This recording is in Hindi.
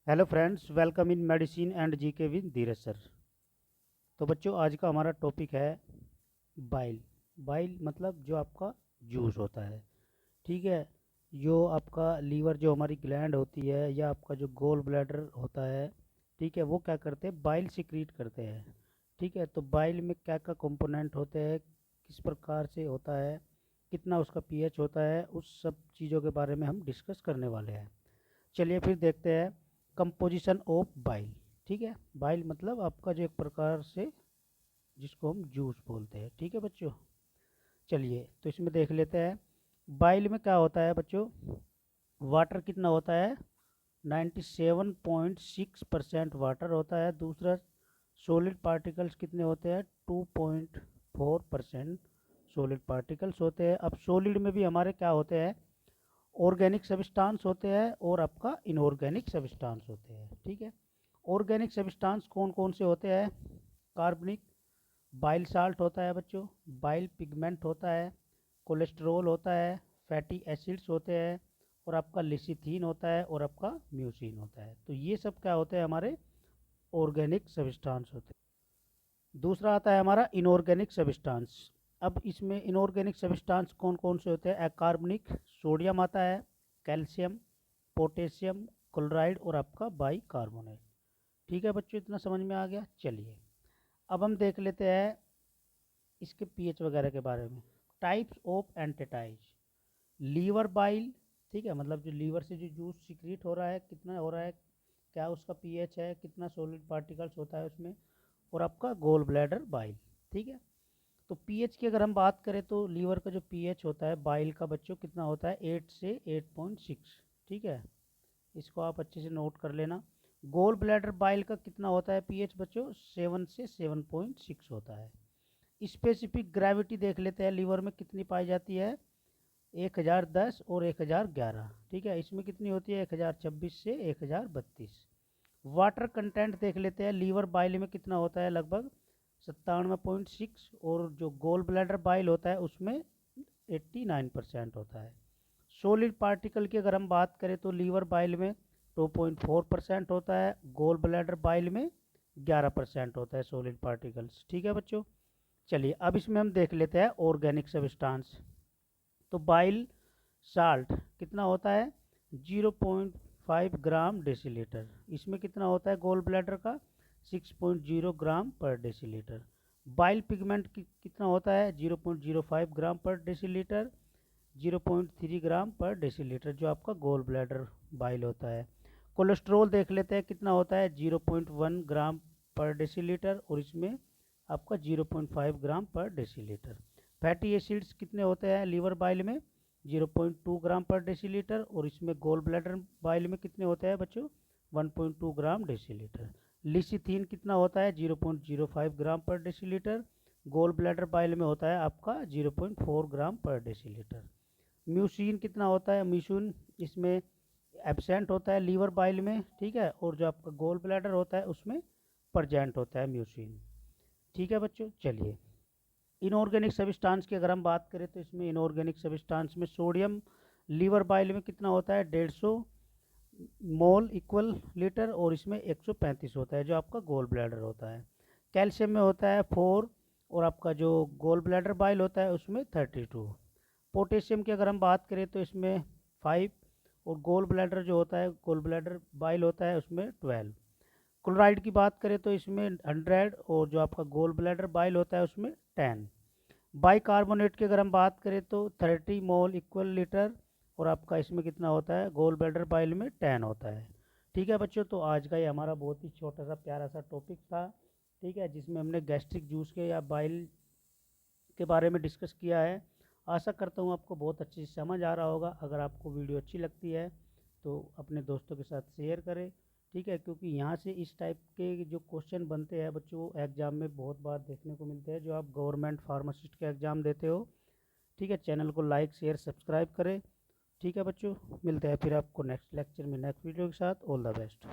Hello friends, welcome in medicine and GK with Dheeraj sir. तो बच्चों, आज का हमारा टॉपिक है बाइल। बाइल मतलब जो आपका जूस होता है, ठीक है। जो आपका लीवर, जो हमारी ग्लैंड होती है, या आपका जो गोल ब्लैडर होता है, ठीक है, वो क्या करते हैं, बाइल सिक्रीट करते हैं। ठीक है, तो बाइल में क्या क्या कंपोनेंट होते हैं, किस प्रकार से होता है, कितना उसका पीएच होता है, उस सब चीज़ों के बारे में हम डिस्कस करने वाले हैं। चलिए फिर देखते हैं कंपोजिशन ऑफ बाइल। ठीक है, बाइल मतलब आपका जो एक प्रकार से जिसको हम जूस बोलते हैं। ठीक है बच्चों, चलिए तो इसमें देख लेते हैं। बाइल में क्या होता है बच्चों, वाटर कितना होता है, 97.6% वाटर होता है। दूसरा, सॉलिड पार्टिकल्स कितने होते हैं, 2.4% सॉलिड पार्टिकल्स होते हैं। अब सॉलिड में भी हमारे क्या होते हैं, ऑर्गेनिक सब्सटेंस होते हैं और आपका इनऑर्गेनिक सब्सटेंस होते हैं। ठीक है, ऑर्गेनिक सब्सटेंस कौन कौन से होते हैं, कार्बनिक, बाइल साल्ट होता है बच्चों, बाइल पिगमेंट होता है, कोलेस्ट्रॉल होता है, फैटी एसिड्स होते हैं, और आपका लिसिथीन होता है, और आपका म्यूसिन होता है। तो ये सब क्या होते हैं, हमारे ऑर्गेनिक सब्सटेंस होते हैं। दूसरा आता है हमारा इनऑर्गेनिक सब्सटेंस। अब इसमें इनऑर्गेनिक सब्सटेंस कौन कौन से होते हैं, अकार्बनिक, सोडियम आता है, कैल्शियम, पोटेशियम क्लोराइड, और आपका बाई कार्बोनेट। ठीक है बच्चों, इतना समझ में आ गया। चलिए अब हम देख लेते हैं इसके पीएच वगैरह के बारे में। टाइप्स ऑफ एंटेटाइज, लीवर बाइल, ठीक है, मतलब जो लीवर से जो जूस सिक्रीट हो रहा है, कितना हो रहा है, क्या उसका पीएच है, कितना सॉलिड पार्टिकल्स होता है उसमें, और आपका गोल ब्लैडर बाइल। ठीक है, तो पीएच की अगर हम बात करें तो लीवर का जो पीएच होता है बाइल का बच्चों कितना होता है, 8 से 8.6। ठीक है, इसको आप अच्छे से नोट कर लेना। गोल ब्लैडर बाइल का कितना होता है पीएच बच्चों, 7 से 7.6 होता है। स्पेसिफिक ग्रेविटी देख लेते हैं, लीवर में कितनी पाई जाती है, 1010 और 1011। ठीक है, इसमें कितनी होती है, 1026 से 1032। वाटर कंटेंट देख लेते हैं, लीवर बाइल में कितना होता है, लगभग 97.6, और जो गोल ब्लैडर बाइल होता है उसमें 89% होता है। सॉलिड पार्टिकल की अगर हम बात करें तो लीवर बाइल में 2.4% होता है, गोल ब्लैडर बाइल में 11% होता है सॉलिड पार्टिकल्स। ठीक है बच्चों, चलिए अब इसमें हम देख लेते हैं ऑर्गेनिक सब्सटेंस। तो बाइल साल्ट कितना होता है, 0.5 ग्राम डेसीलीटर। इसमें कितना होता है गोल ब्लैडर का, 6.0 ग्राम पर डेसीलीटर। बाइल पिगमेंट कितना होता है, 0.05 ग्राम पर डेसीलीटर, 0.3 ग्राम पर डेसीलीटर, जो आपका गोल ब्लैडर बाइल होता है। कोलेस्ट्रोल देख लेते हैं कितना होता है, 0.1 ग्राम पर डेसीलीटर, और इसमें आपका 0.5 ग्राम पर डेसीलीटर। फैटी एसिड्स कितने होते हैं लीवर बाइल में, 0.2 ग्राम पर डेसीलीटर, और इसमें गोल ब्लैडर बाइल में कितने होते हैं बच्चों, 1.2 ग्राम डेसीलीटर। लिसिथीन कितना होता है, 0.05 ग्राम पर डेसीलीटर, गोल ब्लैडर बाइल में होता है आपका 0.4 ग्राम पर डेसीलीटर। म्यूसिन कितना होता है, म्यूसिन इसमें एब्सेंट होता है लीवर बाइल में, ठीक है, और जो आपका गोल ब्लैडर होता है उसमें प्रजेंट होता है म्यूसिन। ठीक है बच्चों, चलिए इनऑर्गेनिक सब्सटेंस की अगर हम बात करें तो इसमें इनऑर्गेनिक सब्सटेंस में सोडियम लीवर बाइल में कितना होता है, 150 मोल इक्वल लीटर, और इसमें 135 होता है जो आपका गोल ब्लैडर होता है। कैल्शियम में होता है 4, और आपका जो गोल ब्लैडर बाइल होता है उसमें 32। पोटेशियम की अगर हम बात करें तो इसमें 5, और गोल ब्लैडर जो होता है, गोल ब्लैडर बाइल होता है उसमें 12। क्लोराइड की बात करें तो इसमें 100, और जो आपका गोल ब्लैडर बाइल होता है उसमें 10। बाइकार्बोनेट की अगर हम बात करें तो 30 मोल इक्वल लीटर, और आपका इसमें कितना होता है, गोल ब्लैडर बाइल में 10 होता है। ठीक है बच्चों, तो आज का ये हमारा बहुत ही छोटा सा प्यारा सा टॉपिक था, ठीक है, जिसमें हमने गैस्ट्रिक जूस के या बाइल के बारे में डिस्कस किया है। आशा करता हूँ आपको बहुत अच्छी समझ आ रहा होगा। अगर आपको वीडियो अच्छी लगती है तो अपने दोस्तों के साथ शेयर करें, ठीक है, क्योंकि यहाँ से इस टाइप के जो क्वेश्चन बनते हैं बच्चों एग्जाम में बहुत बार देखने को मिलते हैं, जो आप गवर्नमेंट फार्मासिस्ट के एग्ज़ाम देते हो। ठीक है, चैनल को लाइक शेयर सब्सक्राइब करें। ठीक है बच्चों, मिलते हैं फिर आपको नेक्स्ट लेक्चर में नेक्स्ट वीडियो के साथ। All the best.